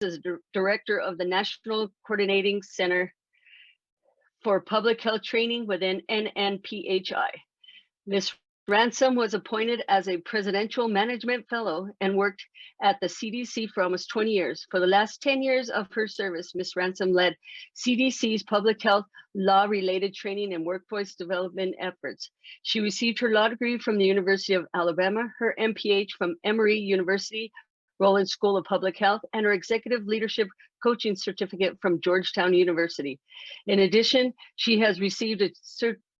as Director of the National Coordinating Center for Public Health Training within NNPHI. Ms. Ransom was appointed as a Presidential Management Fellow and worked at the CDC for almost 20 years. For the last 10 years of her service, Ms. Ransom led CDC's public health law-related training and workforce development efforts. She received her law degree from the University of Alabama, her MPH from Emory University, Rollins School of Public Health, and her executive leadership coaching certificate from Georgetown University. In addition, she has received a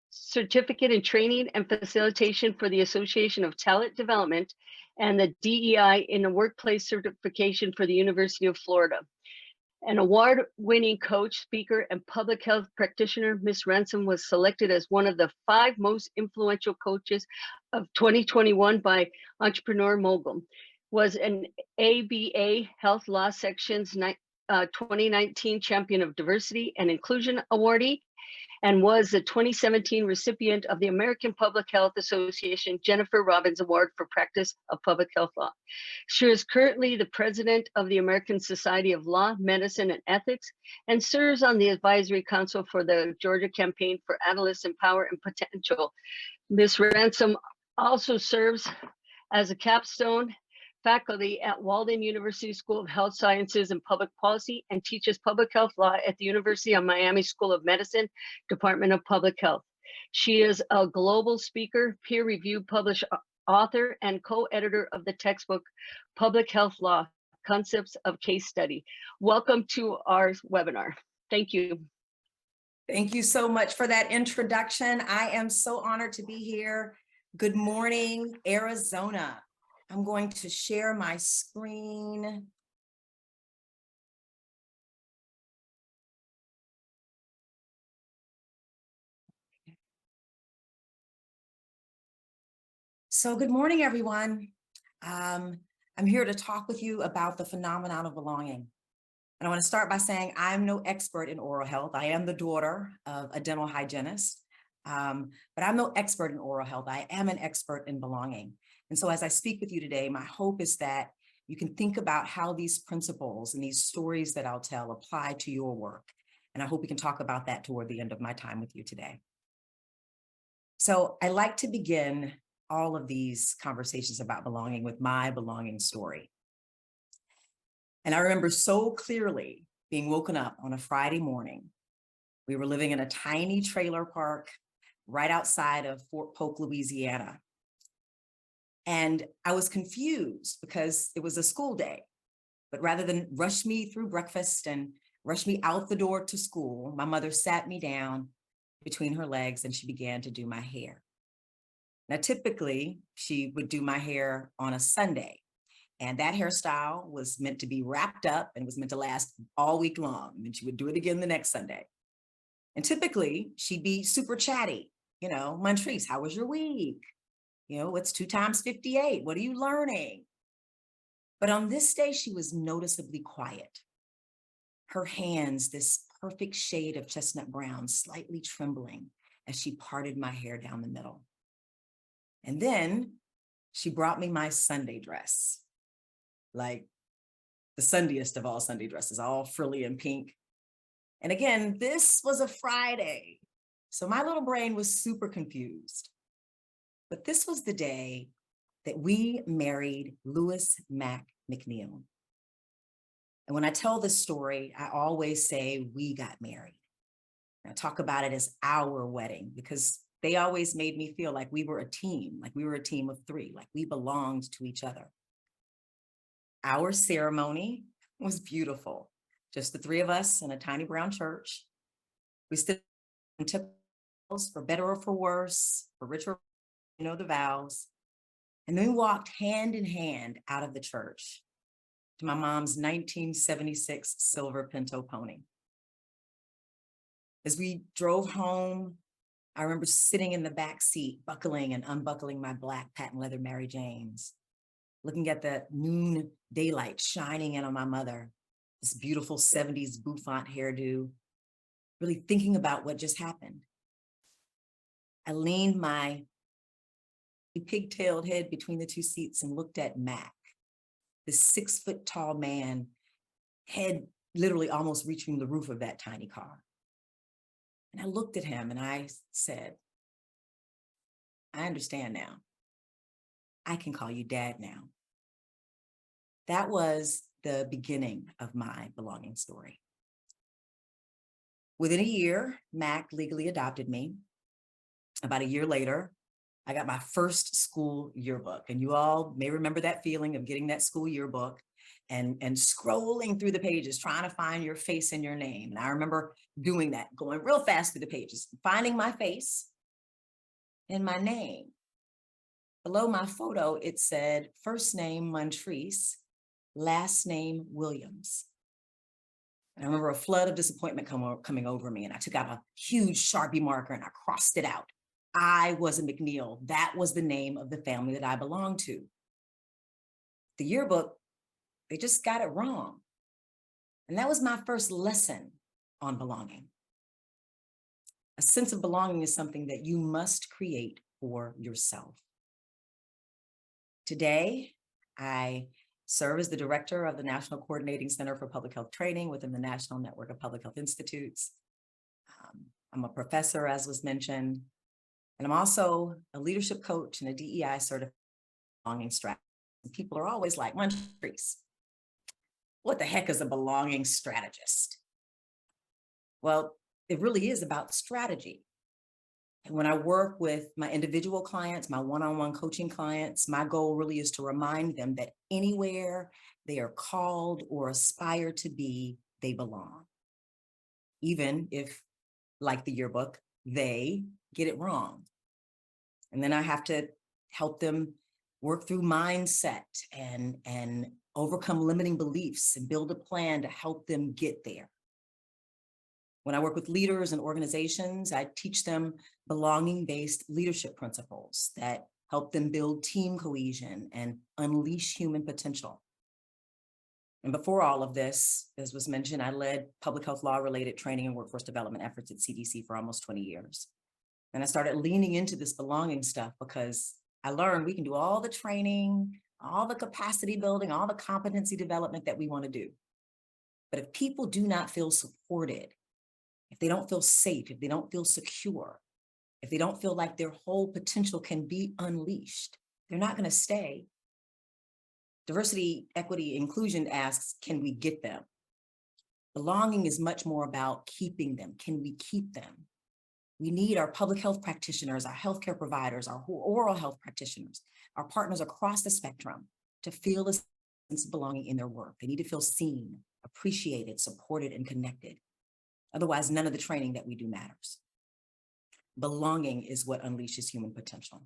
certificate in training and facilitation for the Association of Talent Development and the DEI in the Workplace certification for the University of Florida. An award-winning coach, speaker, and public health practitioner, Ms. Ransom was selected as one of the 5 most influential coaches of 2021 by Entrepreneur Mogul, was an ABA Health Law Section's 2019 Champion of Diversity and Inclusion Awardee, and was the 2017 recipient of the American Public Health Association Jennifer Robbins Award for Practice of Public Health Law. She is currently the president of the American Society of Law, Medicine, and Ethics, and serves on the advisory council for the Georgia Campaign for Adolescent Power and Potential. Ms. Ransom also serves as a capstone faculty at Walden University School of Health Sciences and Public Policy, and teaches public health law at the University of Miami School of Medicine, Department of Public Health. She is a global speaker, peer-reviewed published author, and co-editor of the textbook, Public Health Law, Concepts of Case Study. Welcome to our webinar. Thank you. Thank you so much for that introduction. I am so honored to be here. Good morning, Arizona. I'm going to share my screen. So good morning, everyone. I'm here to talk with you about the phenomenon of belonging. And I want to start by saying I'm no expert in oral health. I am the daughter of a dental hygienist, but I'm no expert in oral health. I am an expert in belonging. And so as I speak with you today, my hope is that you can think about how these principles and these stories that I'll tell apply to your work. And I hope we can talk about that toward the end of my time with you today. So I like to begin all of these conversations about belonging with my belonging story. And I remember so clearly being woken up on a Friday morning. We were living in a tiny trailer park right outside of Fort Polk, Louisiana. And I was confused because it was a school day, but rather than rush me through breakfast and rush me out the door to school, my mother sat me down between her legs and she began to do my hair. Now, typically she would do my hair on a Sunday, and that hairstyle was meant to be wrapped up and was meant to last all week long. And then she would do it again the next Sunday. And typically she'd be super chatty, Montrece, how was your week? What's 2 times 58? What are you learning? But on this day, she was noticeably quiet. Her hands, this perfect shade of chestnut brown, slightly trembling as she parted my hair down the middle. And then she brought me my Sunday dress, like the Sundiest of all Sunday dresses, all frilly and pink. And again, this was a Friday. So my little brain was super confused. But this was the day that we married Lewis Mack McNeil. And when I tell this story, I always say we got married. And I talk about it as our wedding because they always made me feel like we were a team of 3, like we belonged to each other. Our ceremony was beautiful. Just the 3 of us in a tiny brown church. We stood and took vows for better or for worse, for richer, the vows. And then we walked hand in hand out of the church to my mom's 1976 silver Pinto pony. As we drove home, I remember sitting in the back seat, buckling and unbuckling my black patent leather Mary Janes, looking at the noon daylight shining in on my mother, this beautiful 70s bouffant hairdo, really thinking about what just happened. I leaned my pigtailed head between the 2 seats and looked at Mac, this 6-foot tall man head literally almost reaching the roof of that tiny car. And I looked at him and I said, I understand now. I can call you Dad now. That was the beginning of my belonging story. Within a year, Mac legally adopted me. About a year later, I got my first school yearbook. And you all may remember that feeling of getting that school yearbook and scrolling through the pages, trying to find your face and your name. And I remember doing that, going real fast through the pages, finding my face and my name. Below my photo, it said first name Montrece, last name Williams. And I remember a flood of disappointment coming over me, and I took out a huge Sharpie marker and I crossed it out. I was a McNeil. That was the name of the family that I belonged to. The yearbook, they just got it wrong. And that was my first lesson on belonging. A sense of belonging is something that you must create for yourself. Today, I serve as the director of the National Coordinating Center for Public Health Training within the National Network of Public Health Institutes. I'm a professor, as was mentioned, and I'm also a leadership coach and a DEI certified belonging strategist. And people are always like, Montrece, what the heck is a belonging strategist? Well, it really is about strategy. And when I work with my individual clients, my one-on-one coaching clients, my goal really is to remind them that anywhere they are called or aspire to be, they belong. Even if, like the yearbook, they get it wrong. And then I have to help them work through mindset and overcome limiting beliefs and build a plan to help them get there. When I work with leaders and organizations, I teach them belonging-based leadership principles that help them build team cohesion and unleash human potential. And before all of this, as was mentioned, I led public health law-related training and workforce development efforts at CDC for almost 20 years. And I started leaning into this belonging stuff because I learned we can do all the training, all the capacity building, all the competency development that we want to do. But if people do not feel supported, if they don't feel safe, if they don't feel secure, if they don't feel like their whole potential can be unleashed, they're not going to stay. Diversity, equity, inclusion asks, can we get them? Belonging is much more about keeping them. Can we keep them? We need our public health practitioners, our healthcare providers, our oral health practitioners, our partners across the spectrum to feel a sense of belonging in their work. They need to feel seen, appreciated, supported, and connected. Otherwise, none of the training that we do matters. Belonging is what unleashes human potential.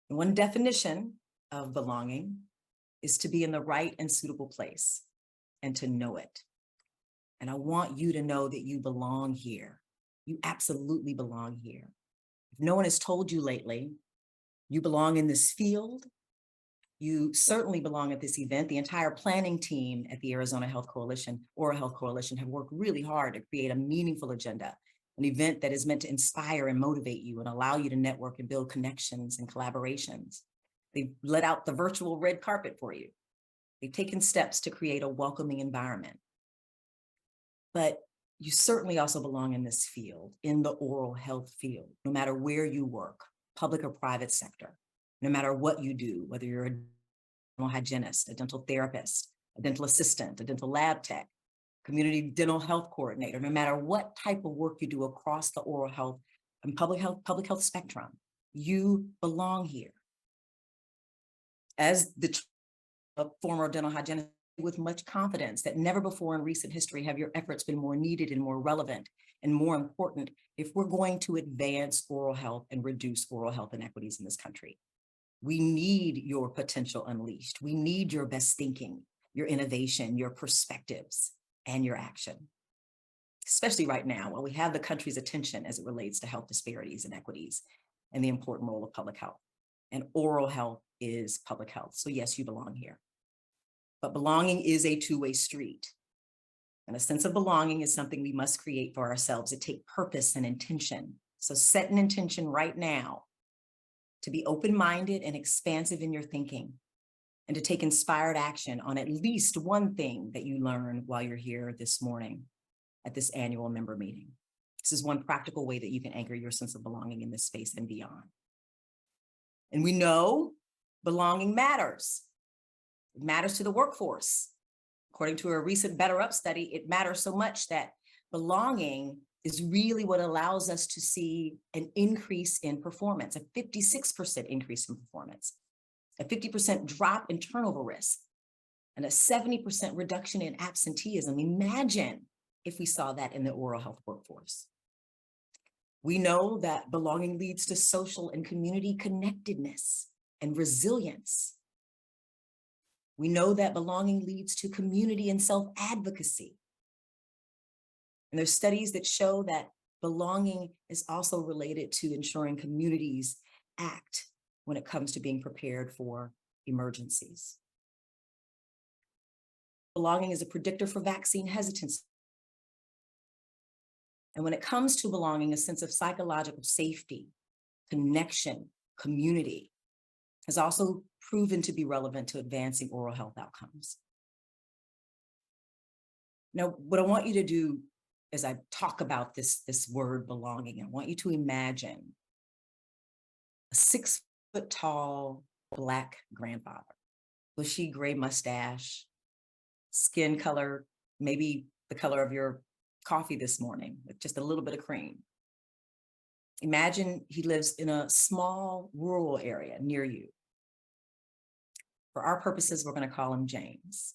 And one definition of belonging is to be in the right and suitable place and to know it. And I want you to know that you belong here. You absolutely belong here. If no one has told you lately, you belong in this field. You certainly belong at this event. The entire planning team at the Arizona Health Coalition, Oral Health Coalition, have worked really hard to create a meaningful agenda, an event that is meant to inspire and motivate you and allow you to network and build connections and collaborations. They've let out the virtual red carpet for you. They've taken steps to create a welcoming environment. But you certainly also belong in this field, in the oral health field, no matter where you work, public or private sector. No matter what you do, whether you're a dental hygienist, a dental therapist, a dental assistant, a dental lab tech, community dental health coordinator, no matter what type of work you do across the oral health and public health spectrum, you belong here. As the former dental hygienist, with much confidence that never before in recent history have your efforts been more needed and more relevant and more important if we're going to advance oral health and reduce oral health inequities in this country. We need your potential unleashed. We need your best thinking, your innovation, your perspectives, and your action. Especially right now, while we have the country's attention as it relates to health disparities and equities and the important role of public health. And oral health is public health. So yes, you belong here. But belonging is a two-way street. And a sense of belonging is something we must create for ourselves. It takes purpose and intention. So set an intention right now to be open-minded and expansive in your thinking, and to take inspired action on at least one thing that you learn while you're here this morning at this annual member meeting. This is one practical way that you can anchor your sense of belonging in this space and beyond. And we know belonging matters. It matters to the workforce. According to a recent Better Up study, it matters so much that belonging is really what allows us to see an increase in performance, a 56% increase in performance, a 50% drop in turnover risk, and a 70% reduction in absenteeism. Imagine if we saw that in the oral health workforce. We know that belonging leads to social and community connectedness and resilience. We know that belonging leads to community and self-advocacy. And there's studies that show that belonging is also related to ensuring communities act when it comes to being prepared for emergencies. Belonging is a predictor for vaccine hesitancy. And when it comes to belonging, a sense of psychological safety, connection, community has also proven to be relevant to advancing oral health outcomes. Now, what I want you to do as I talk about this word belonging, I want you to imagine a 6-foot-tall Black grandfather, bushy gray mustache, skin color, maybe the color of your coffee this morning with just a little bit of cream. Imagine he lives in a small rural area near you. For our purposes, we're going to call him James.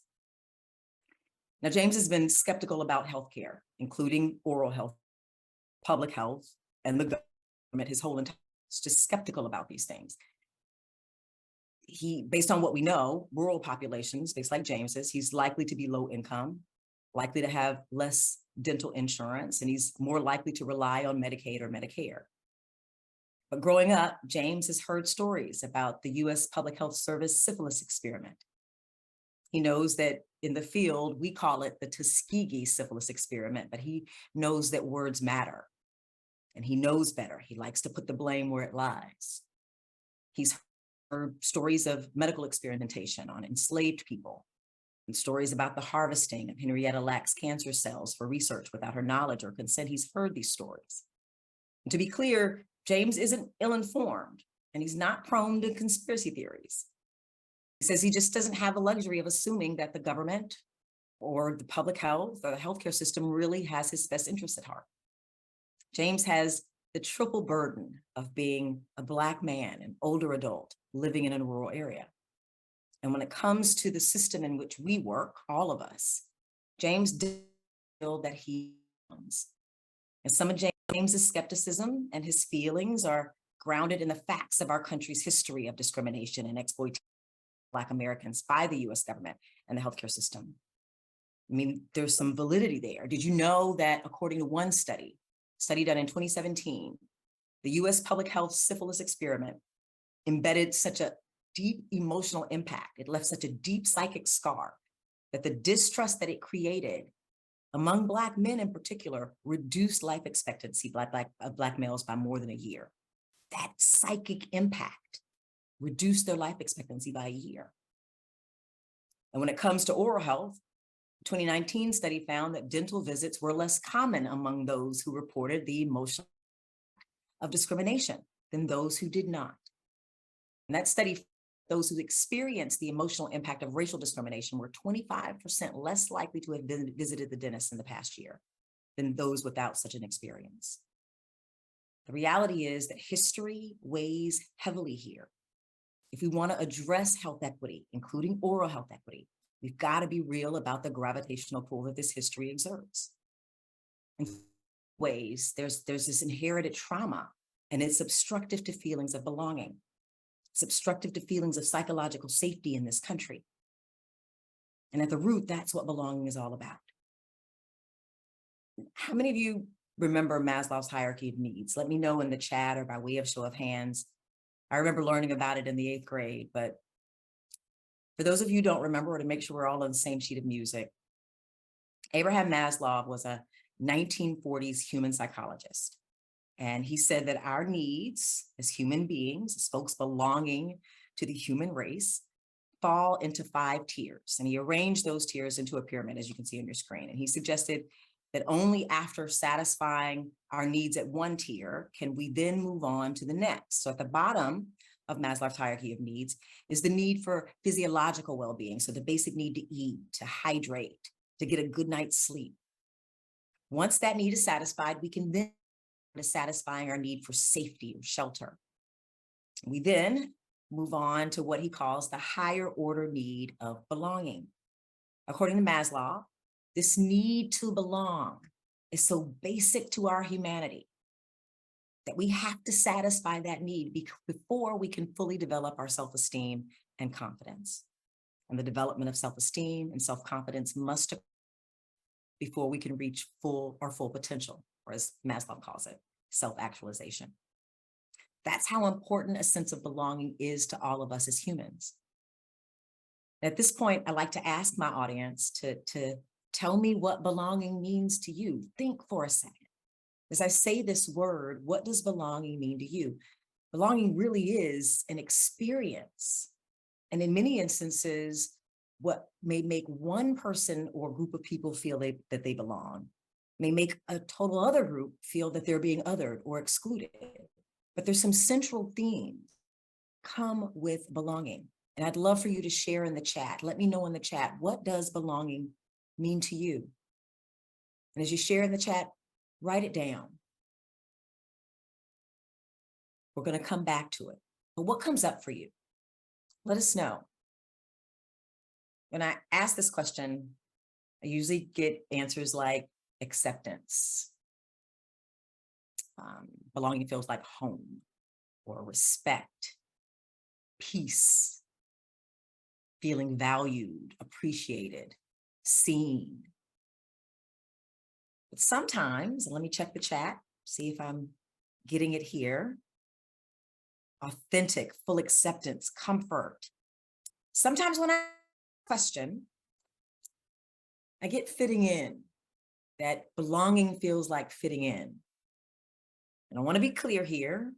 Now, James has been skeptical about healthcare, including oral health, public health, and the government. His whole entire is just skeptical about these things. Based on what we know, rural populations, based like James's, he's likely to be low income, likely to have less dental insurance, and he's more likely to rely on Medicaid or Medicare. But growing up, James has heard stories about the U.S. Public Health Service syphilis experiment. He knows that in the field, we call it the Tuskegee syphilis experiment, but he knows that words matter, and he knows better. He likes to put the blame where it lies. He's heard stories of medical experimentation on enslaved people, and stories about the harvesting of Henrietta Lacks cancer cells for research without her knowledge or consent. He's heard these stories. And to be clear, James isn't ill-informed, and he's not prone to conspiracy theories. He says he just doesn't have the luxury of assuming that the government or the public health or the healthcare system really has his best interests at heart. James has the triple burden of being a Black man, an older adult, living in a rural area. And when it comes to the system in which we work, all of us, James did feel that he owns. And some of James's skepticism and his feelings are grounded in the facts of our country's history of discrimination and exploitation of Black Americans by the US government and the healthcare system. I mean, there's some validity there. Did you know that according to one study done in 2017, the US public health syphilis experiment embedded such a deep emotional impact, it left such a deep psychic scar that the distrust that it created among Black men in particular reduced life expectancy of Black males by more than a year. That psychic impact reduced their life expectancy by a year. And when it comes to oral health, a 2019 study found that dental visits were less common among those who reported the emotional of discrimination than those who did not. And that study, those who experienced the emotional impact of racial discrimination were 25% less likely to have visited the dentist in the past year than those without such an experience. The reality is that history weighs heavily here. If we want to address health equity, including oral health equity, we've got to be real about the gravitational pull that this history exerts. In ways, there's this inherited trauma, and it's obstructive to feelings of belonging. It's obstructive to feelings of psychological safety in this country. And at the root, that's what belonging is all about. How many of you remember Maslow's hierarchy of needs? Let me know in the chat or by way of show of hands. I remember learning about it in the 8th grade, but for those of you who don't remember, or to make sure we're all on the same sheet of music, Abraham Maslow was a 1940s human psychologist. And he said that our needs as human beings, as folks belonging to the human race, fall into 5 tiers, and he arranged those tiers into a pyramid, as you can see on your screen. And he suggested that only after satisfying our needs at one tier can we then move on to the next. So at the bottom of Maslow's hierarchy of needs is the need for physiological well-being. So the basic need to eat, to hydrate, to get a good night's sleep. Once that need is satisfied, we can then to satisfying our need for safety or shelter. We then move on to what he calls the higher order need of belonging. According to Maslow, this need to belong is so basic to our humanity that we have to satisfy that need before we can fully develop our self-esteem and confidence. And the development of self-esteem and self-confidence must occur before we can reach full potential, or as Maslow calls it, self-actualization. That's how important a sense of belonging is to all of us as humans. At this point, I'd like to ask my audience to tell me what belonging means to you. Think for a second. As I say this word, what does belonging mean to you? Belonging really is an experience. And in many instances, what may make one person or group of people feel that they belong may make a total other group feel that they're being othered or excluded. But there's some central themes come with belonging. And I'd love for you to share in the chat. Let me know in the chat, what does belonging mean to you? And as you share in the chat, write it down. We're going to come back to it. But what comes up for you? Let us know. When I ask this question, I usually get answers like acceptance. Belonging feels like home, or respect, peace, feeling valued, appreciated, seen. But sometimes, let me check the chat, see if I'm getting it here. Authentic, full acceptance, comfort. Sometimes when I ask a question, I get fitting in, that belonging feels like fitting in. And I want to be clear here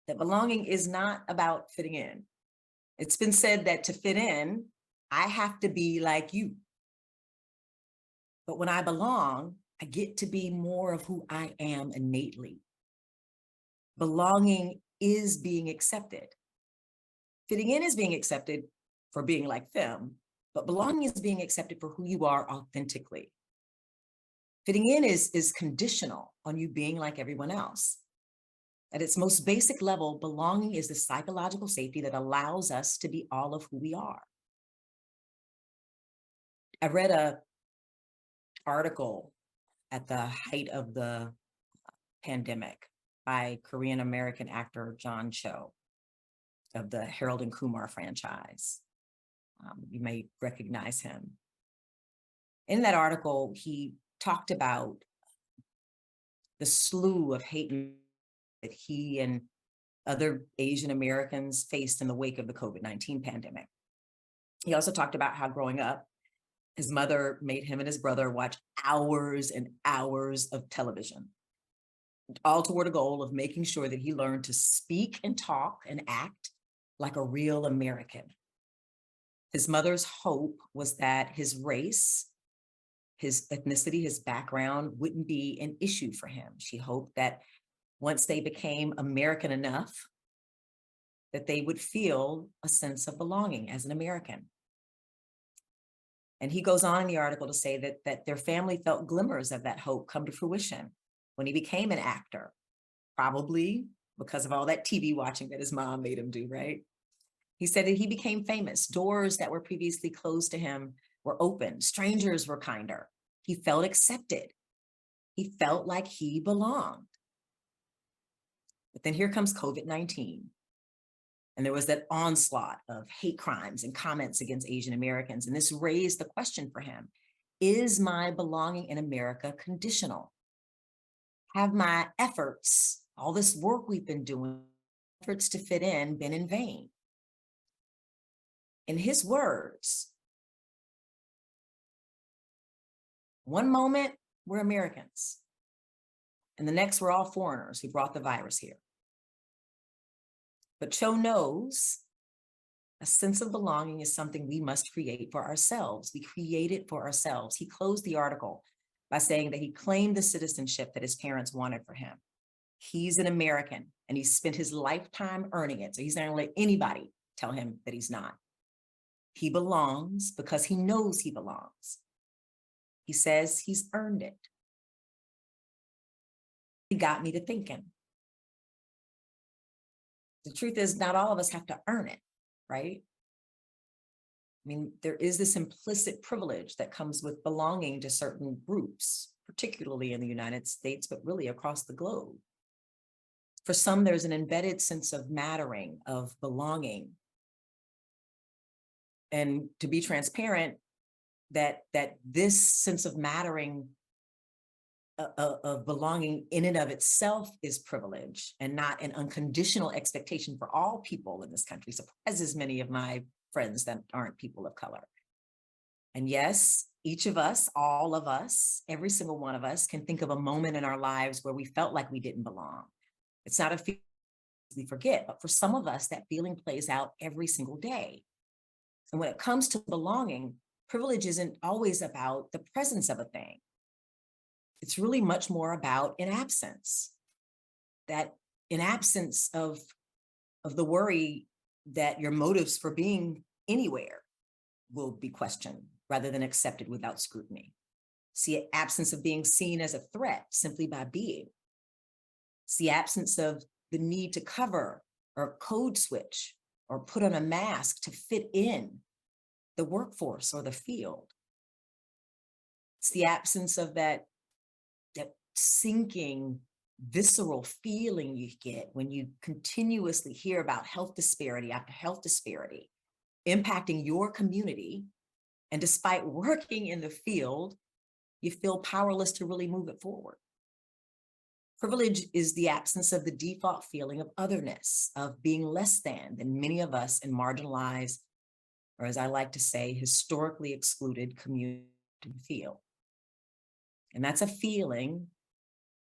that belonging is not about fitting in. It's been said that to fit in, I have to be like you. But when I belong, I get to be more of who I am innately. Belonging is being accepted. Fitting in is being accepted for being like them, but belonging is being accepted for who you are authentically. Fitting in is conditional on you being like everyone else. At its most basic level, belonging is the psychological safety that allows us to be all of who we are. I read an article at the height of the pandemic by Korean American actor John Cho of the Harold and Kumar franchise. You may recognize him. In that article, he talked about the slew of hate that he and other Asian Americans faced in the wake of the COVID-19 pandemic. He also talked about how growing up, his mother made him and his brother watch hours and hours of television, all toward a goal of making sure that he learned to speak and talk and act like a real American. His mother's hope was that his race, his ethnicity, his background wouldn't be an issue for him. She hoped that once they became American enough, that they would feel a sense of belonging as an American. And he goes on in the article to say that their family felt glimmers of that hope come to fruition when he became an actor, probably because of all that TV watching that his mom made him do, right? He said that he became famous. Doors that were previously closed to him were open. Strangers were kinder. He felt accepted. He felt like he belonged. But then here comes COVID-19. And there was that onslaught of hate crimes and comments against Asian Americans. And this raised the question for him, is my belonging in America conditional? Have my efforts, all this work we've been doing, efforts to fit in, been in vain? In his words, one moment we're Americans, and the next we're all foreigners who brought the virus here. But Cho knows A sense of belonging is something we must create for ourselves. We create it for ourselves. He closed the article by saying that he claimed the citizenship that his parents wanted for him. He's an American and he spent his lifetime earning it. So he's not going to let anybody tell him that he's not. He belongs because he knows he belongs. He says he's earned it. It got me to thinking. The truth is, not all of us have to earn it, right? I mean, there is this implicit privilege that comes with belonging to certain groups, particularly in the United States, but really across the globe. For some, there's an embedded sense of mattering, of belonging. And to be transparent, that this sense of mattering, of belonging in and of itself is privilege and not an unconditional expectation for all people in this country, surprises many of my friends that aren't people of color. And yes, each of us, all of us, every single one of us can think of a moment in our lives where we felt like we didn't belong. It's not a feeling we forget, but for some of us, that feeling plays out every single day. And when it comes to belonging, privilege isn't always about the presence of a thing. It's really much more about an absence, that in absence of the worry that your motives for being anywhere will be questioned rather than accepted without scrutiny. See, an absence of being seen as a threat simply by being. It's the absence of the need to cover or code switch or put on a mask to fit in the workforce or the field. It's the absence of that sinking, visceral feeling you get when you continuously hear about health disparity after health disparity impacting your community. And despite working in the field, you feel powerless to really move it forward. Privilege is the absence of the default feeling of otherness, of being less than many of us in marginalized, or as I like to say, historically excluded community feel. And that's a feeling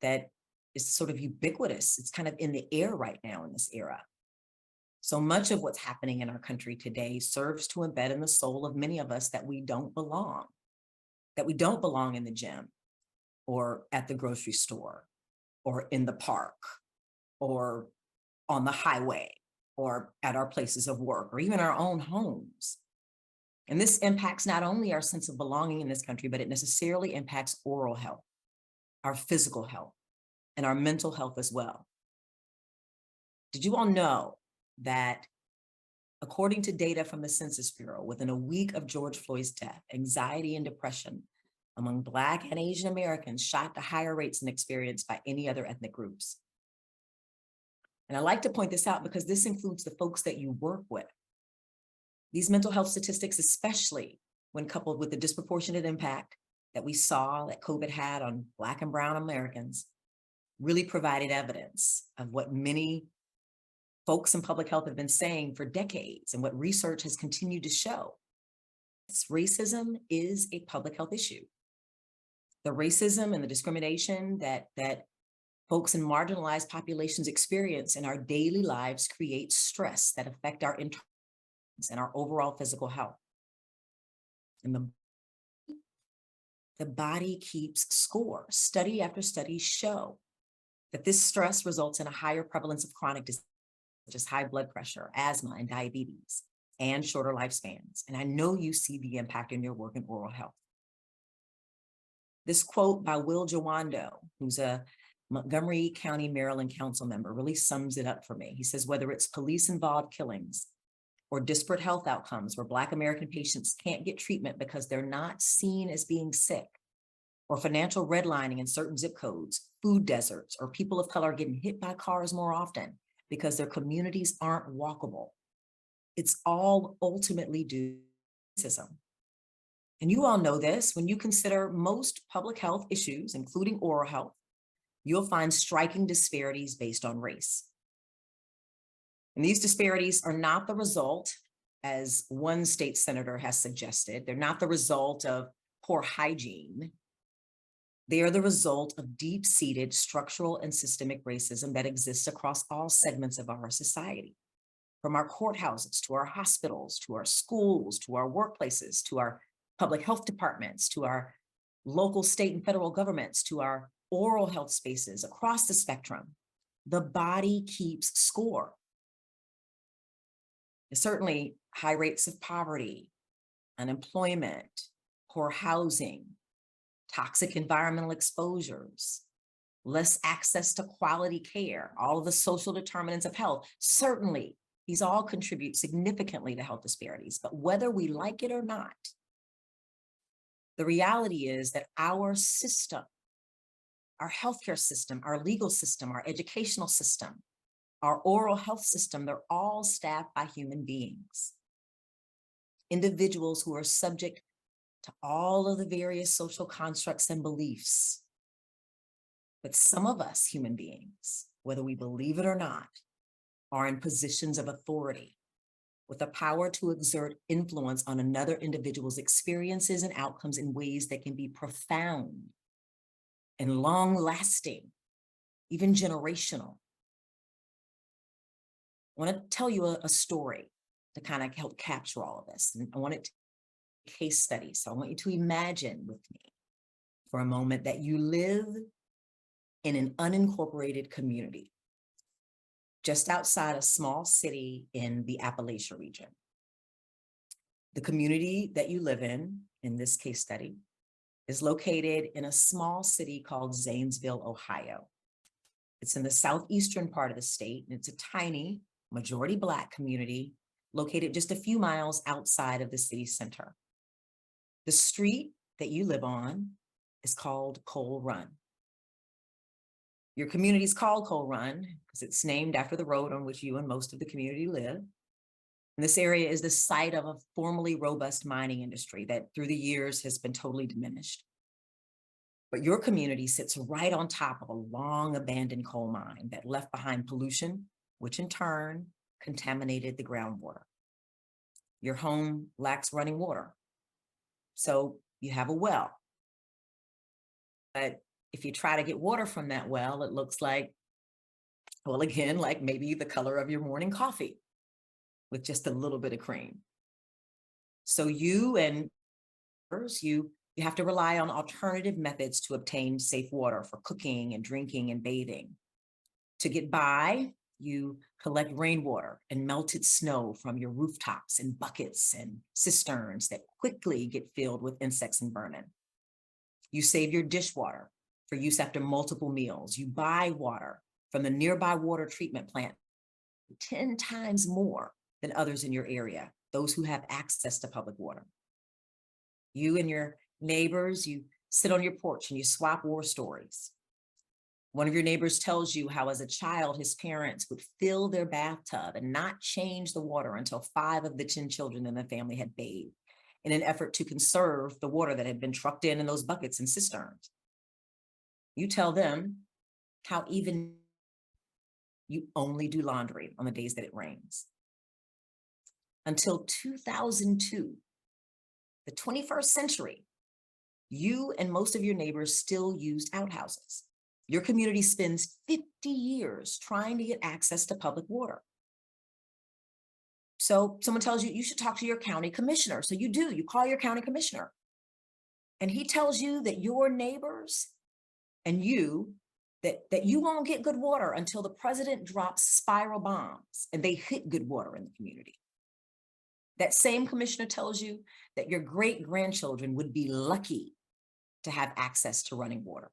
that is sort of ubiquitous. It's kind of in the air right now in this era. So much of what's happening in our country today serves to embed in the soul of many of us that we don't belong in the gym or at the grocery store or in the park or on the highway or at our places of work or even our own homes. And this impacts not only our sense of belonging in this country, but it necessarily impacts oral health, our physical health, and our mental health as well. Did you all know that according to data from the Census Bureau, within a week of George Floyd's death, anxiety and depression among Black and Asian Americans shot to higher rates than experienced by any other ethnic groups? And I like to point this out because this includes the folks that you work with. These mental health statistics, especially when coupled with the disproportionate impact that we saw that COVID had on Black and Brown Americans, really provided evidence of what many folks in public health have been saying for decades and what research has continued to show. Racism is a public health issue. The racism and the discrimination that folks in marginalized populations experience in our daily lives create stress that affect our internal and our overall physical health. And the body keeps score. Study after study show that this stress results in a higher prevalence of chronic disease, such as high blood pressure, asthma, and diabetes, and shorter lifespans. And I know you see the impact in your work in oral health. This quote by Will Jawando, who's a Montgomery County, Maryland council member, really sums it up for me. He says, whether it's police-involved killings or disparate health outcomes where Black American patients can't get treatment because they're not seen as being sick, or financial redlining in certain zip codes, food deserts, or people of color getting hit by cars more often because their communities aren't walkable. It's all ultimately due to racism. And you all know this, when you consider most public health issues, including oral health, you'll find striking disparities based on race. And these disparities are not the result, as one state senator has suggested, they're not the result of poor hygiene. They are the result of deep-seated structural and systemic racism that exists across all segments of our society, from our courthouses to our hospitals, to our schools, to our workplaces, to our public health departments, to our local, state, and federal governments, to our oral health spaces across the spectrum. The body keeps score. There's certainly high rates of poverty, unemployment, poor housing, toxic environmental exposures, less access to quality care, all of the social determinants of health. Certainly, these all contribute significantly to health disparities, but whether we like it or not, the reality is that our system, our healthcare system, our legal system, our educational system, our oral health system, they're all staffed by human beings. Individuals who are subject to all of the various social constructs and beliefs. But some of us human beings, whether we believe it or not, are in positions of authority with the power to exert influence on another individual's experiences and outcomes in ways that can be profound and long-lasting, even generational. I want to tell you a story to kind of help capture all of this. And I want it to be a case study. So I want you to imagine with me for a moment that you live in an unincorporated community just outside a small city in the Appalachia region. The community that you live in this case study, is located in a small city called Zanesville, Ohio. It's in the southeastern part of the state, and it's a tiny, majority Black community located just a few miles outside of the city center. The street that you live on is called Coal Run. Your community is called Coal Run because it's named after the road on which you and most of the community live. And this area is the site of a formerly robust mining industry that through the years has been totally diminished. But your community sits right on top of a long abandoned coal mine that left behind pollution, which in turn contaminated the groundwater. Your home lacks running water, so you have a well. But if you try to get water from that well, it looks like, well, again, like maybe the color of your morning coffee with just a little bit of cream. So you and you have to rely on alternative methods to obtain safe water for cooking and drinking and bathing. To get by, you collect rainwater and melted snow from your rooftops in buckets and cisterns that quickly get filled with insects and vermin. You save your dishwater for use after multiple meals. You buy water from the nearby water treatment plant 10 times more than others in your area, those who have access to public water. You and your neighbors, you sit on your porch and you swap war stories. One of your neighbors tells you how as a child, his parents would fill their bathtub and not change the water until 5 of the 10 children in the family had bathed in an effort to conserve the water that had been trucked in those buckets and cisterns. You tell them how even you only do laundry on the days that it rains. Until 2002, the 21st century, you and most of your neighbors still used outhouses. Your community spends 50 years trying to get access to public water. So someone tells you, you should talk to your county commissioner. So you do, you call your county commissioner. And he tells you that your neighbors and you, that you won't get good water until the president drops spiral bombs and they hit good water in the community. That same commissioner tells you that your great-grandchildren would be lucky to have access to running water.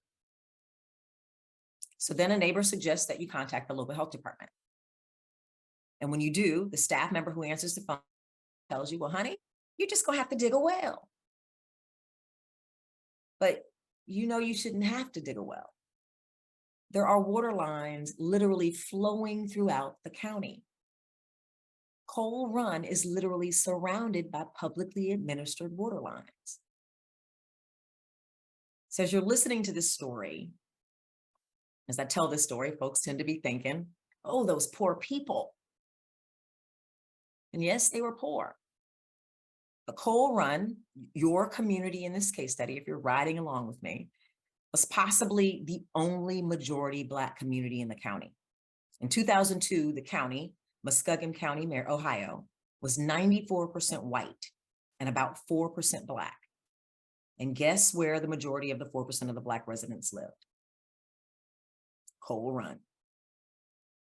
So then a neighbor suggests that you contact the local health department. And when you do, the staff member who answers the phone tells you, well, honey, you're just gonna have to dig a well. But you know you shouldn't have to dig a well. There are water lines literally flowing throughout the county. Coal Run is literally surrounded by publicly administered water lines. So as you're listening to this story, as I tell this story, folks tend to be thinking, oh, those poor people. And yes, they were poor. But Coal Run, your community in this case study, if you're riding along with me, was possibly the only majority Black community in the county. In 2002, the county Muskogum County, Ohio, was 94% white and about 4% Black. And guess where the majority of the 4% of the Black residents lived? Coal Run.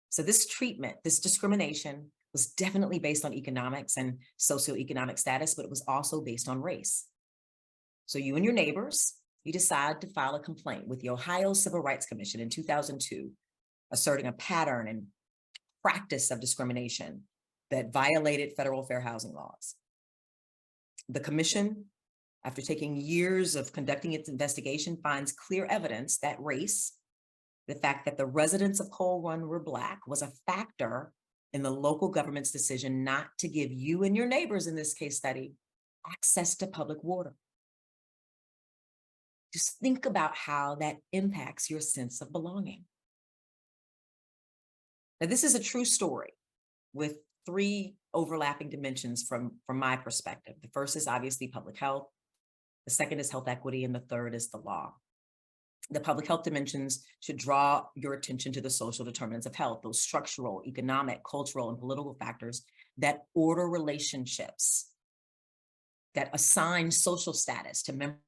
So this treatment, this discrimination was definitely based on economics and socioeconomic status, but it was also based on race. So you and your neighbors, you decide to file a complaint with the Ohio Civil Rights Commission in 2002, asserting a pattern and practice of discrimination that violated federal fair housing laws. The commission, after taking years of conducting its investigation, finds clear evidence that race, the fact that the residents of Coal Run were Black, was a factor in the local government's decision not to give you and your neighbors in this case study access to public water. Just think about how that impacts your sense of belonging. Now, this is a true story with three overlapping dimensions from my perspective. The first is obviously public health. The second is health equity, and the third is the law. The public health dimensions should draw your attention to the social determinants of health, those structural, economic, cultural, and political factors that order relationships, that assign social status to member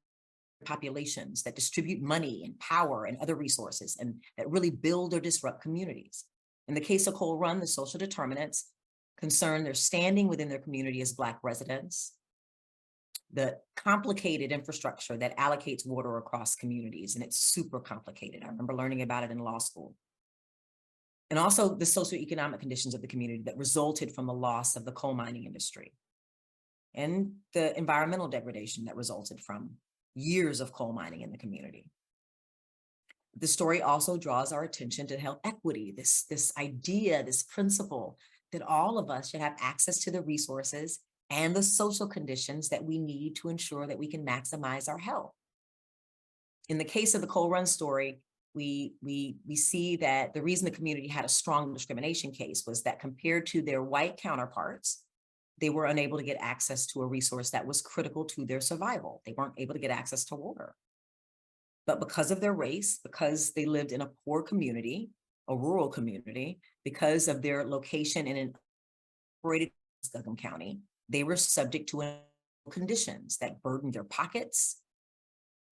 populations, that distribute money and power and other resources, and that really build or disrupt communities. In the case of Coal Run, the social determinants concern their standing within their community as Black residents, the complicated infrastructure that allocates water across communities, and it's super complicated. I remember learning about it in law school. And also the socioeconomic conditions of the community that resulted from the loss of the coal mining industry, and the environmental degradation that resulted from years of coal mining in the community. The story also draws our attention to health equity, this idea, this principle that all of us should have access to the resources and the social conditions that we need to ensure that we can maximize our health. In the case of the Coal Run story, we see that the reason the community had a strong discrimination case was that compared to their white counterparts, they were unable to get access to a resource that was critical to their survival. They weren't able to get access to water. But because of their race, because they lived in a poor community, a rural community, because of their location in an operated Muskogum County, they were subject to conditions that burdened their pockets,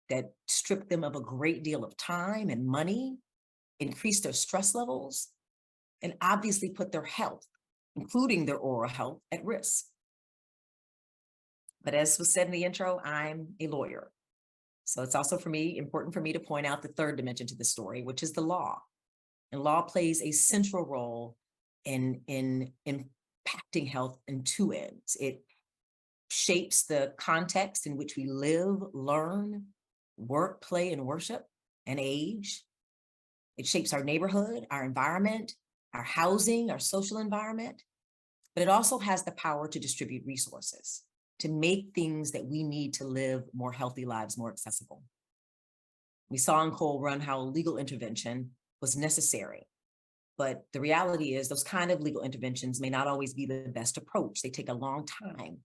that stripped them of a great deal of time and money, increased their stress levels, and obviously put their health, including their oral health, at risk. But as was said in the intro, I'm a lawyer. So it's also important for me to point out the third dimension to the story, which is the law. And law plays a central role in impacting health in two ends. It shapes the context in which we live, learn, work, play, and worship, and age. It shapes our neighborhood, our environment, our housing, our social environment. But it also has the power to distribute resources, to make things that we need to live more healthy lives more accessible. We saw in Coal Run how legal intervention was necessary, but the reality is those kind of legal interventions may not always be the best approach. They take a long time,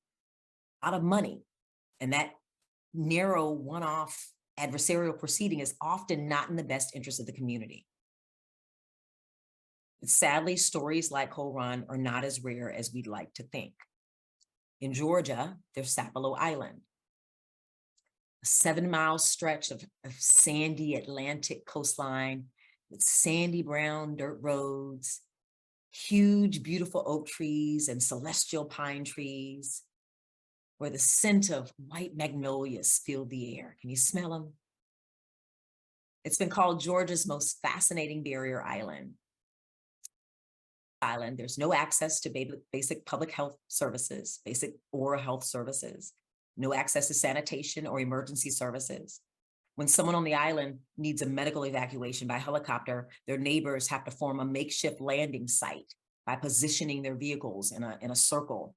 a lot of money, and that narrow one-off adversarial proceeding is often not in the best interest of the community. But sadly, stories like Coal Run are not as rare as we'd like to think. In Georgia, there's Sapelo Island, a 7-mile stretch of sandy Atlantic coastline with sandy brown dirt roads, huge, beautiful oak trees and celestial pine trees, where the scent of white magnolias filled the air. Can you smell them? It's been called Georgia's most fascinating barrier island. There's no access to basic public health services, basic oral health services, no access to sanitation or emergency services. When someone on the island needs a medical evacuation by helicopter, their neighbors have to form a makeshift landing site by positioning their vehicles in a circle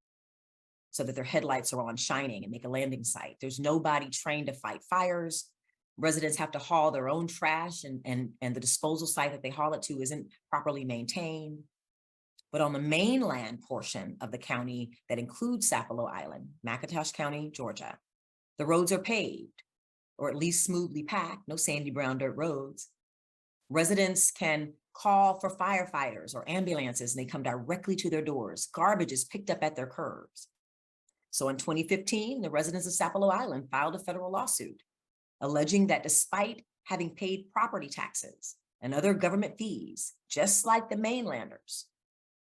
so that their headlights are on shining and make a landing site. There's nobody trained to fight fires. Residents have to haul their own trash, and the disposal site that they haul it to isn't properly maintained. But on the mainland portion of the county that includes Sapelo Island, McIntosh County, Georgia, the roads are paved, or at least smoothly packed, no sandy brown dirt roads. Residents can call for firefighters or ambulances and they come directly to their doors. Garbage is picked up at their curbs. So in 2015, the residents of Sapelo Island filed a federal lawsuit alleging that despite having paid property taxes and other government fees, just like the mainlanders,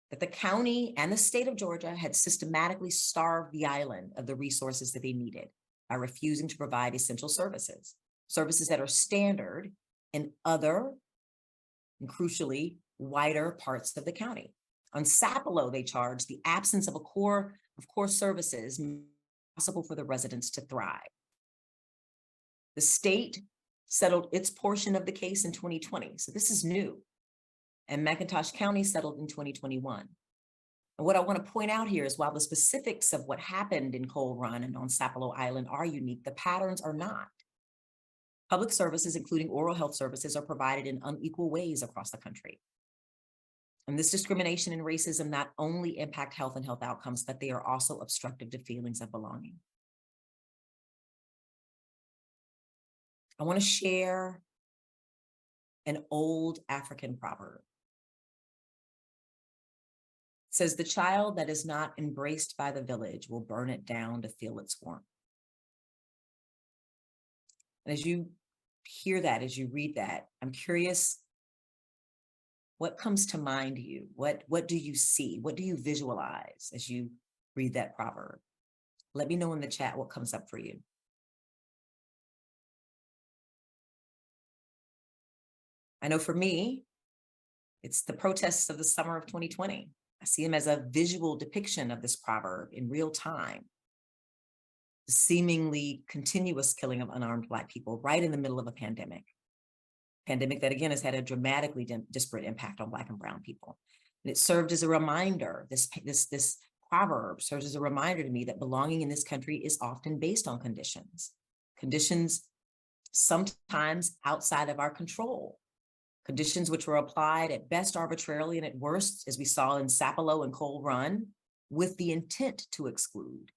that the county and the state of Georgia had systematically starved the island of the resources that they needed by refusing to provide essential services, services that are standard in other, and crucially, wider parts of the county. On Sapelo, they charged the absence of core services possible for the residents to thrive. The state settled its portion of the case in 2020, so this is new. And McIntosh County settled in 2021. And what I want to point out here is while the specifics of what happened in Coal Run and on Sapelo Island are unique, the patterns are not. Public services, including oral health services, are provided in unequal ways across the country. And this discrimination and racism not only impact health and health outcomes, but they are also obstructive to feelings of belonging. I want to share an old African proverb. It says, "The child that is not embraced by the village will burn it down to feel its warmth." And as you hear that, as you read that, I'm curious, what comes to mind to you? What do you see? What do you visualize as you read that proverb? Let me know in the chat what comes up for you. I know for me, it's the protests of the summer of 2020. I see them as a visual depiction of this proverb in real time. The seemingly continuous killing of unarmed Black people right in the middle of a pandemic. Pandemic that again has had a dramatically disparate impact on Black and brown people. And it served as a reminder, this proverb serves as a reminder to me that belonging in this country is often based on conditions sometimes outside of our control. Conditions which were applied at best arbitrarily and at worst, as we saw in Sapelo and Coal Run, with the intent to exclude.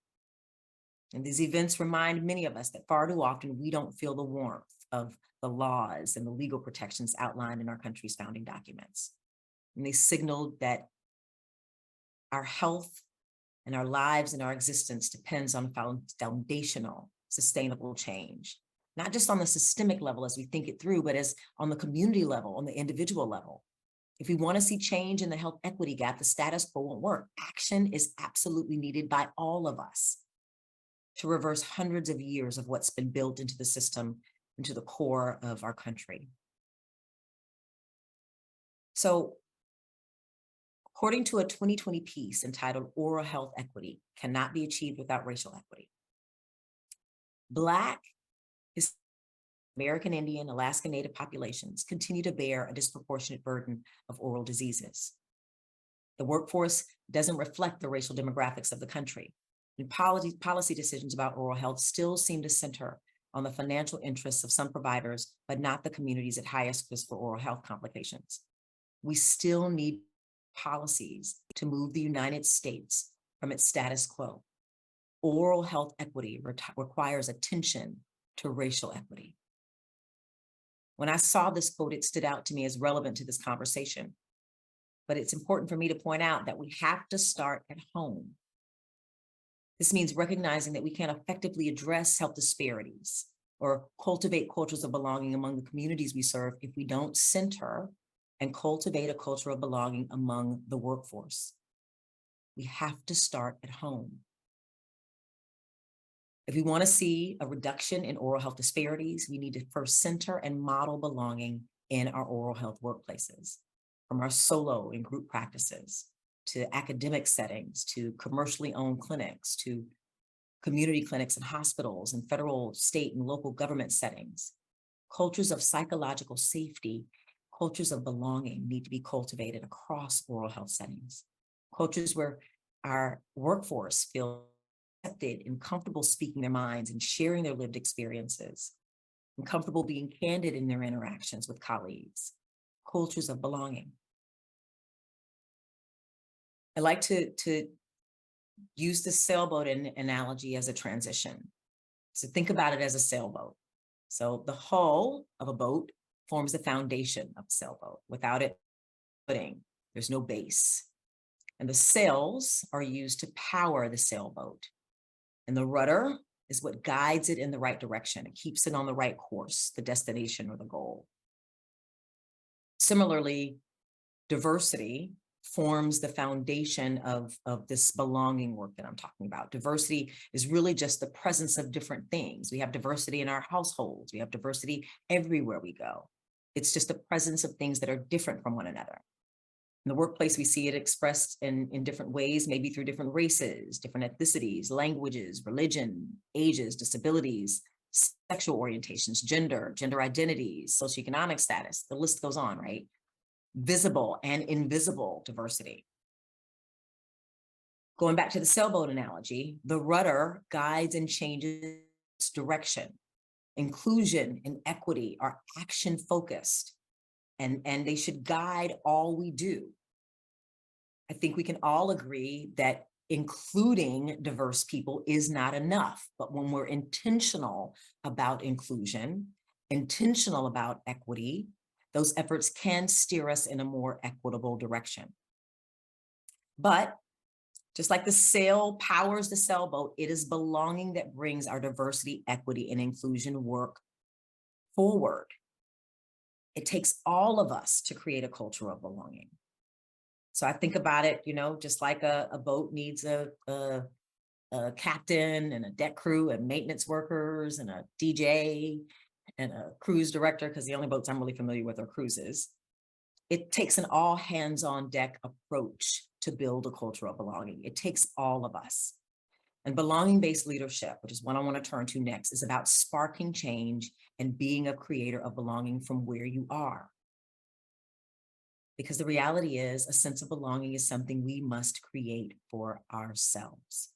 And these events remind many of us that far too often we don't feel the warmth of the laws and the legal protections outlined in our country's founding documents. And they signaled that our health and our lives and our existence depends on foundational, sustainable change. Not just on the systemic level as we think it through, but as on the community level, on the individual level. If we want to see change in the health equity gap, the status quo won't work. Action is absolutely needed by all of us to reverse hundreds of years of what's been built into the system, into the core of our country. So, according to a 2020 piece entitled "Oral Health Equity Cannot Be Achieved Without Racial Equity," Black, American Indian, Alaska Native populations continue to bear a disproportionate burden of oral diseases. The workforce doesn't reflect the racial demographics of the country, and policy decisions about oral health still seem to center on the financial interests of some providers, but not the communities at highest risk for oral health complications. We still need policies to move the United States from its status quo. Oral health equity requires attention to racial equity. When I saw this quote, it stood out to me as relevant to this conversation. But it's important for me to point out that we have to start at home. This means recognizing that we can't effectively address health disparities or cultivate cultures of belonging among the communities we serve if we don't center and cultivate a culture of belonging among the workforce. We have to start at home. If we want to see a reduction in oral health disparities, we need to first center and model belonging in our oral health workplaces, from our solo and group practices, to academic settings, to commercially owned clinics, to community clinics and hospitals and federal, state, and local government settings. Cultures of psychological safety, cultures of belonging need to be cultivated across oral health settings. Cultures where our workforce feels accepted and comfortable speaking their minds and sharing their lived experiences, and comfortable being candid in their interactions with colleagues. Cultures of belonging. I like to use the sailboat analogy as a transition. So think about it as a sailboat. So the hull of a boat forms the foundation of a sailboat. Without it, footing. There's no base. And the sails are used to power the sailboat. And the rudder is what guides it in the right direction. It keeps it on the right course, the destination or the goal. Similarly, diversity forms the foundation of this belonging work that I'm talking about. Diversity is really just the presence of different things. We have diversity in our households. We have diversity everywhere we go. It's just the presence of things that are different from one another. In the workplace, we see it expressed in different ways, maybe through different races, different ethnicities, languages, religion, ages, disabilities, sexual orientations, gender identities, socioeconomic status. The list goes on, right? Visible and invisible diversity. Going back to the sailboat analogy, the rudder guides and changes its direction. Inclusion and equity are action focused, and they should guide all we do. I think we can all agree that including diverse people is not enough, but when we're intentional about inclusion, intentional about equity, those efforts can steer us in a more equitable direction. But just like the sail powers the sailboat, it is belonging that brings our diversity, equity, and inclusion work forward. It takes all of us to create a culture of belonging. So I think about it, just like a boat needs a captain and a deck crew and maintenance workers and a DJ and a cruise director, because the only boats I'm really familiar with are cruises. It takes an all hands on deck approach to build a culture of belonging. It takes all of us. And belonging-based leadership, which is what I want to turn to next, is about sparking change and being a creator of belonging from where you are. Because the reality is, a sense of belonging is something we must create for ourselves.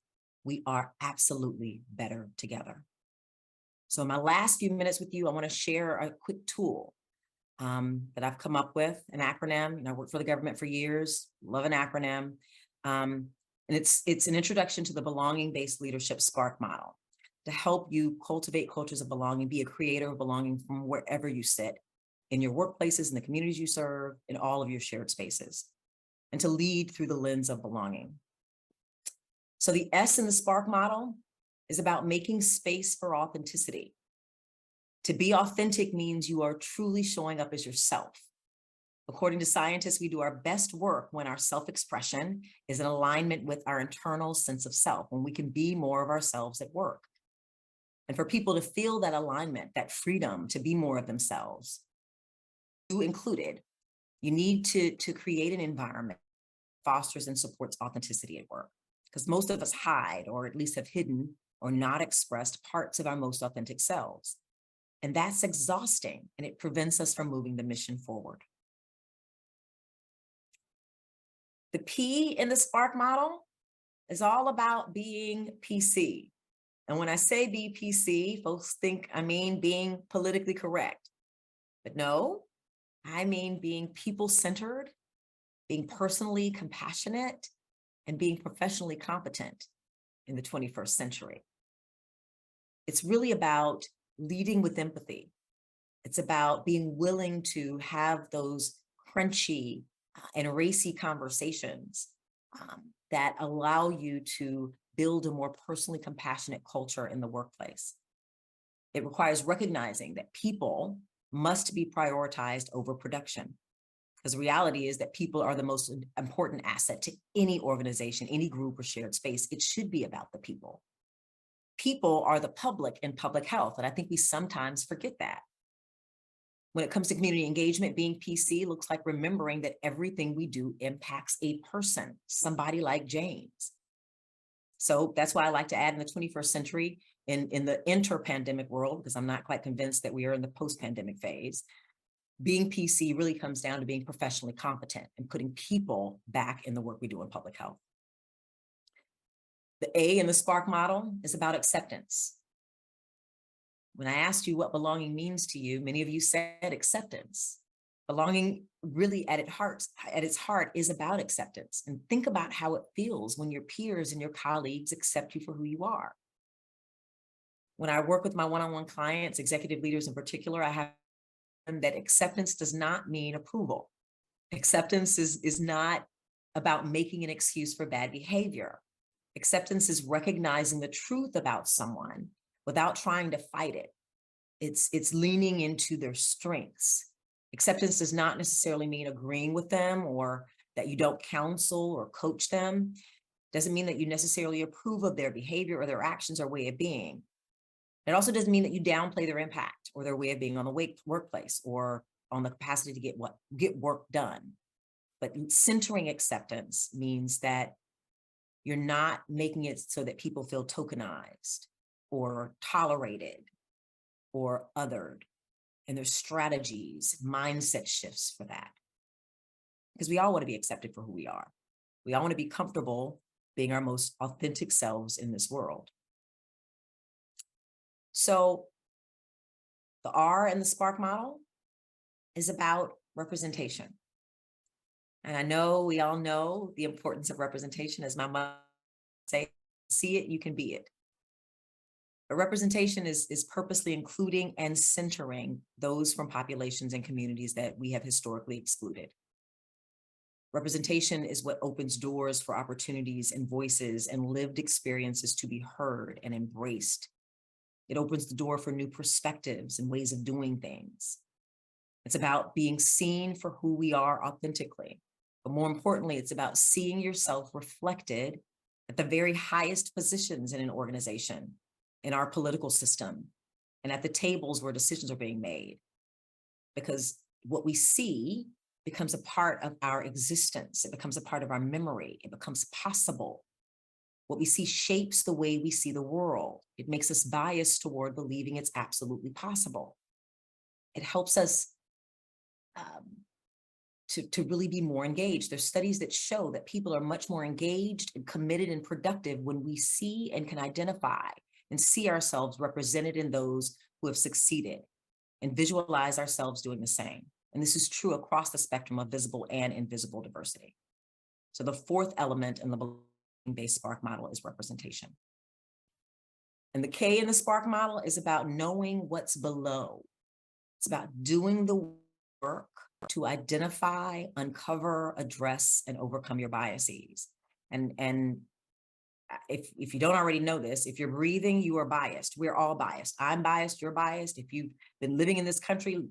We are absolutely better together. So in my last few minutes with you, I want to share a quick tool that I've come up with, an acronym. I worked for the government for years, love an acronym. And it's an introduction to the belonging-based leadership SPARK model to help you cultivate cultures of belonging, be a creator of belonging from wherever you sit, in your workplaces, in the communities you serve, in all of your shared spaces, and to lead through the lens of belonging. So the S in the SPARK model is about making space for authenticity. To be authentic means you are truly showing up as yourself. According to scientists, we do our best work when our self-expression is in alignment with our internal sense of self, when we can be more of ourselves at work. And for people to feel that alignment, that freedom to be more of themselves, you included, you need to create an environment that fosters and supports authenticity at work. Because most of us hide, or at least have hidden or not expressed parts of our most authentic selves. And that's exhausting, and it prevents us from moving the mission forward. The P in the SPARK model is all about being PC. And when I say be PC, folks think I mean being politically correct. But no, I mean being people-centered, being personally compassionate, and being professionally competent in the 21st century. It's really about leading with empathy. It's about being willing to have those crunchy and racy conversations that allow you to build a more personally compassionate culture in the workplace. It requires recognizing that people must be prioritized over production. Because the reality is that people are the most important asset to any organization, any group or shared space. It should be about the people. People are the public in public health, and I think we sometimes forget that. When it comes to community engagement, being PC looks like remembering that everything we do impacts a person, somebody like James. So that's why I like to add in the 21st century, in the inter-pandemic world, because I'm not quite convinced that we are in the post-pandemic phase, being PC really comes down to being professionally competent and putting people back in the work we do in public health. The A in the SPARK model is about acceptance. When I asked you what belonging means to you, many of you said acceptance. Belonging really at its heart is about acceptance. And think about how it feels when your peers and your colleagues accept you for who you are. When I work with my one-on-one clients, executive leaders in particular, I have that acceptance does not mean approval. Acceptance is not about making an excuse for bad behavior. Acceptance is recognizing the truth about someone without trying to fight it. It's leaning into their strengths. Acceptance does not necessarily mean agreeing with them or that you don't counsel or coach them. Doesn't mean that you necessarily approve of their behavior or their actions or way of being. It also doesn't mean that you downplay their impact or their way of being on the workplace or on the capacity to get work done. But centering acceptance means that you're not making it so that people feel tokenized or tolerated or othered. And there's strategies, mindset shifts for that. Because we all want to be accepted for who we are. We all want to be comfortable being our most authentic selves in this world. So the R in the Spark model is about representation. And I know we all know the importance of representation, as my mother say, see it, you can be it. But representation is purposely including and centering those from populations and communities that we have historically excluded. Representation is what opens doors for opportunities and voices and lived experiences to be heard and embraced. It opens the door for new perspectives and ways of doing things. It's about being seen for who we are authentically. But more importantly, it's about seeing yourself reflected at the very highest positions in an organization, in our political system, and at the tables where decisions are being made. Because what we see becomes a part of our existence. It becomes a part of our memory. It becomes possible. What we see shapes the way we see the world. It makes us biased toward believing it's absolutely possible. It helps us to really be more engaged. There's studies that show that people are much more engaged and committed and productive when we see and can identify and see ourselves represented in those who have succeeded and visualize ourselves doing the same. And this is true across the spectrum of visible and invisible diversity. So the fourth element in the belonging-based Spark model is representation. And the K in the Spark model is about knowing what's below. It's about doing the work to identify, uncover, address, and overcome your biases. And if you don't already know this, if you're breathing, you are biased. We're all biased. I'm biased, you're biased. If you've been living in this country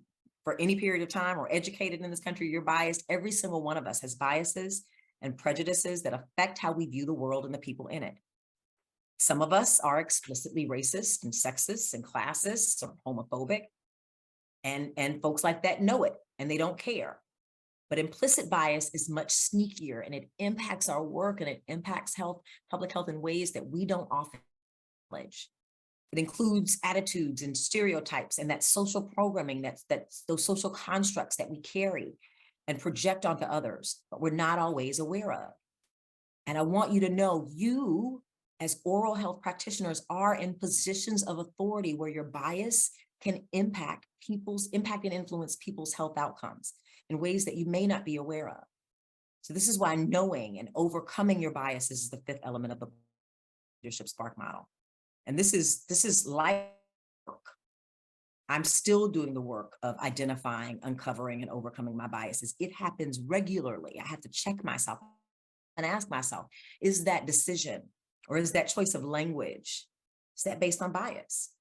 for any period of time or educated in this country, you're biased. Every single one of us has biases and prejudices that affect how we view the world and the people in it. Some of us are explicitly racist and sexist and classist or homophobic. And folks like that know it and they don't care. But implicit bias is much sneakier and it impacts our work and it impacts public health in ways that we don't often acknowledge. It includes attitudes and stereotypes and that social programming, that's those social constructs that we carry and project onto others, but we're not always aware of. And I want you to know you, as oral health practitioners, are in positions of authority where your bias can impact and influence people's health outcomes in ways that you may not be aware of. So this is why knowing and overcoming your biases is the fifth element of the leadership Spark model. And this is life work. I'm still doing the work of identifying, uncovering, and overcoming my biases. It happens regularly. I have to check myself and ask myself, is that decision or is that choice of language, is that based on bias?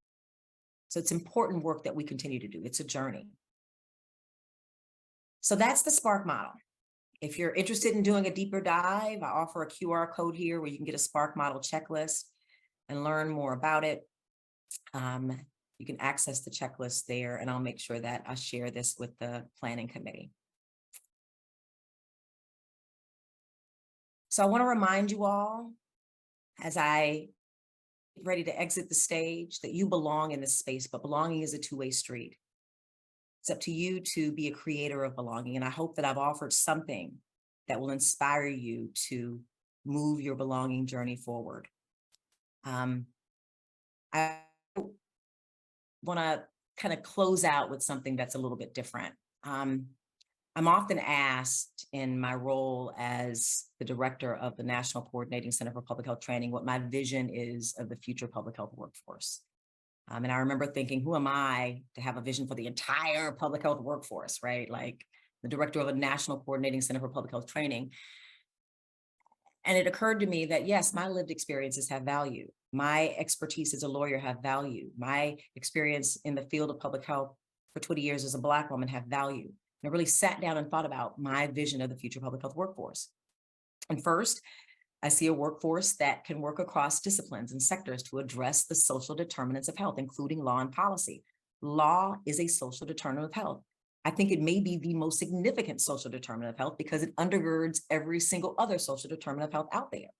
So it's important work that we continue to do. It's a journey. So that's the Spark model. If you're interested in doing a deeper dive, I offer a QR code here where you can get a Spark model checklist and learn more about it. You can access the checklist there, and I'll make sure that I share this with the planning committee. So I want to remind you all, as I get ready to exit the stage, that you belong in this space, but belonging is a two-way street. It's up to you to be a creator of belonging, and I hope that I've offered something that will inspire you to move your belonging journey forward. I want to kind of close out with something that's a little bit different. I'm often asked in my role as the director of the National Coordinating Center for Public Health Training what my vision is of the future public health workforce. And I remember thinking, who am I to have a vision for the entire public health workforce, right? Like, the director of a national coordinating center for public health training. And it occurred to me that yes, my lived experiences have value. My expertise as a lawyer have value. My experience in the field of public health for 20 years as a Black woman have value. And I really sat down and thought about my vision of the future public health workforce. And first, I see a workforce that can work across disciplines and sectors to address the social determinants of health, including law and policy. Law is a social determinant of health. I think it may be the most significant social determinant of health because it undergirds every single other social determinant of health out there.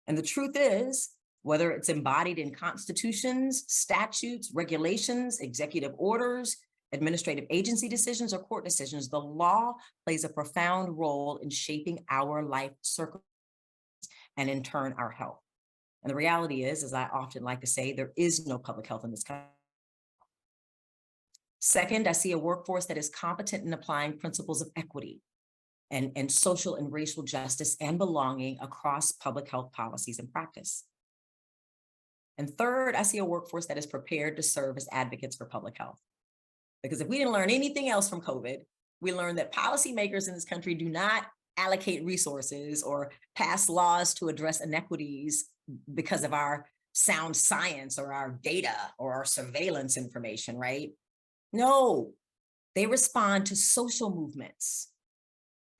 And the truth is, whether it's embodied in constitutions, statutes, regulations, executive orders, administrative agency decisions, or court decisions, the law plays a profound role in shaping our life circumstances and in turn, our health. And the reality is, as I often like to say, there is no public health in this country. Second, I see a workforce that is competent in applying principles of equity and social and racial justice and belonging across public health policies and practice. And third, I see a workforce that is prepared to serve as advocates for public health. Because if we didn't learn anything else from COVID, we learned that policymakers in this country do not allocate resources or pass laws to address inequities because of our sound science or our data or our surveillance information, right? No, they respond to social movements.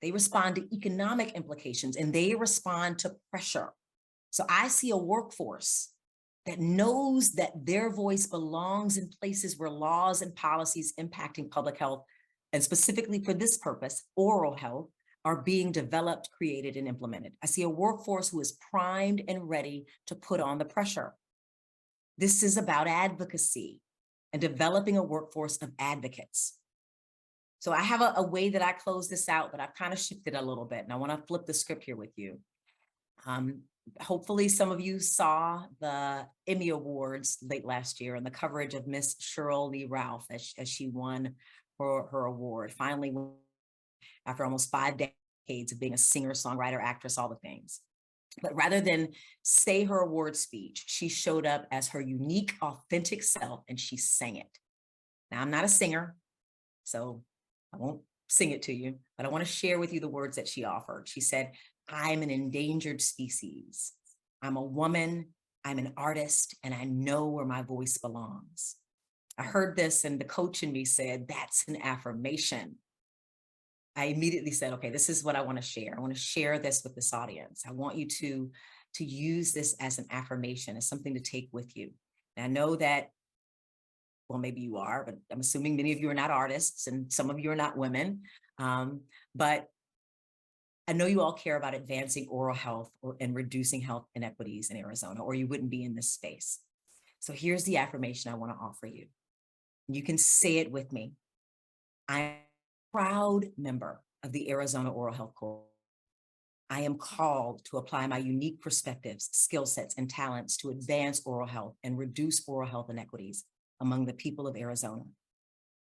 They respond to economic implications and they respond to pressure. So I see a workforce that knows that their voice belongs in places where laws and policies impacting public health, and specifically for this purpose, oral health, are being developed, created, and implemented. I see a workforce who is primed and ready to put on the pressure. This is about advocacy and developing a workforce of advocates. So I have a way that I close this out, but I've kind of shifted a little bit, and I want to flip the script here with you. Hopefully some of you saw the Emmy Awards late last year and the coverage of Miss Cheryl Lee Ralph as she won her award, finally after almost 5 decades of being a singer, songwriter, actress, all the things. But rather than say her award speech, she showed up as her unique, authentic self and she sang it. Now, I'm not a singer, so I won't sing it to you, but I want to share with you the words that she offered. She said, "I'm an endangered species. I'm a woman, I'm an artist, and I know where my voice belongs." I heard this and the coach in me said, "That's an affirmation." I immediately said, okay, this is what I want to share. I want to share this with this audience. I want you to use this as an affirmation, as something to take with you. And I know that, well, maybe you are, but I'm assuming many of you are not artists and some of you are not women. But I know you all care about advancing oral health and reducing health inequities in Arizona, or you wouldn't be in this space. So here's the affirmation I want to offer you. You can say it with me. I am a proud member of the Arizona Oral Health Corps. I am called to apply my unique perspectives, skill sets, and talents to advance oral health and reduce oral health inequities among the people of Arizona.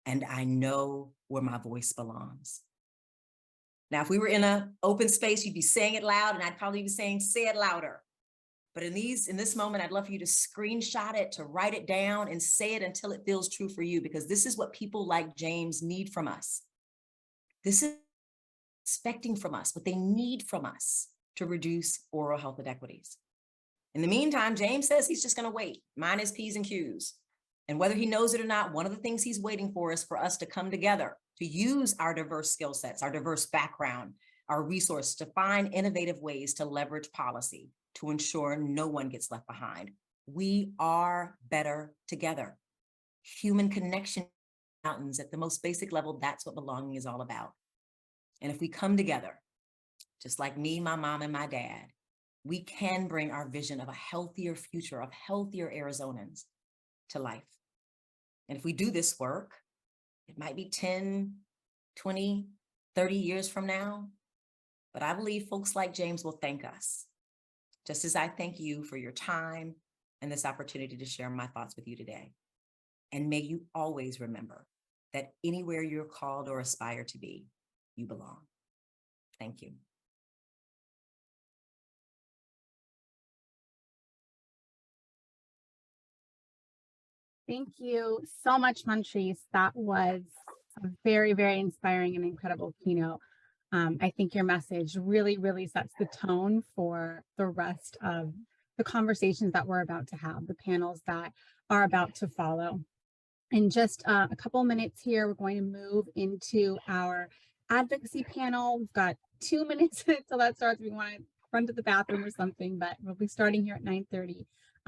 And I know where my voice belongs. Now, if we were in an open space, you'd be saying it loud, and I'd probably be saying, say it louder. But in this moment, I'd love for you to screenshot it, to write it down and say it until it feels true for you, because this is what people like James need from us. This is expecting from us, what they need from us to reduce oral health inequities. In the meantime, James says he's just going to wait, mind his P's and Q's. And whether he knows it or not, one of the things he's waiting for is for us to come together, to use our diverse skill sets, our diverse background, our resources to find innovative ways to leverage policy to ensure no one gets left behind. We are better together. Human connection mountains at the most basic level, that's what belonging is all about. And if we come together, just like me, my mom, and my dad, we can bring our vision of a healthier future, of healthier Arizonans to life. And if we do this work, it might be 10, 20, 30 years from now, but I believe folks like James will thank us, just as I thank you for your time and this opportunity to share my thoughts with you today. And may you always remember that anywhere you're called or aspire to be, you belong. Thank you. Thank you so much, Montrece. That was a very, very inspiring and incredible keynote. I think your message really, really sets the tone for the rest of the conversations that we're about to have, the panels that are about to follow. In just a couple minutes here, we're going to move into our advocacy panel. We've got 2 minutes until that starts. We want to run to the bathroom or something, but we'll be starting here at 9:30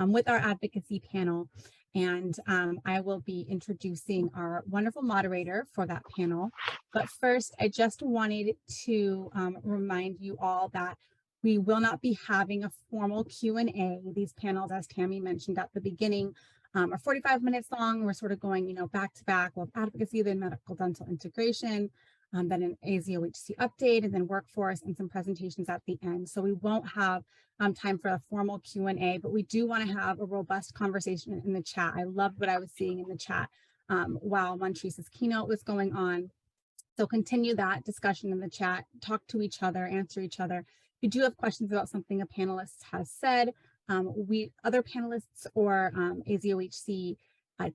with our advocacy panel. And I will be introducing our wonderful moderator for that panel. But first, I just wanted to remind you all that we will not be having a formal Q&A. These panels, as Tammy mentioned at the beginning, are 45 minutes long. We're sort of going, back to back with advocacy, then medical dental integration, then an AZOHC update, and then workforce and some presentations at the end. So we won't have time for a formal Q&A, but we do want to have a robust conversation in the chat. I loved what I was seeing in the chat while Montrece's keynote was going on. So continue that discussion in the chat, talk to each other, answer each other. If you do have questions about something a panelist has said, other panelists or AZOHC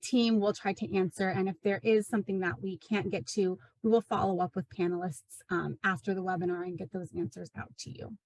team will try to answer. And if there is something that we can't get to, we will follow up with panelists after the webinar and get those answers out to you.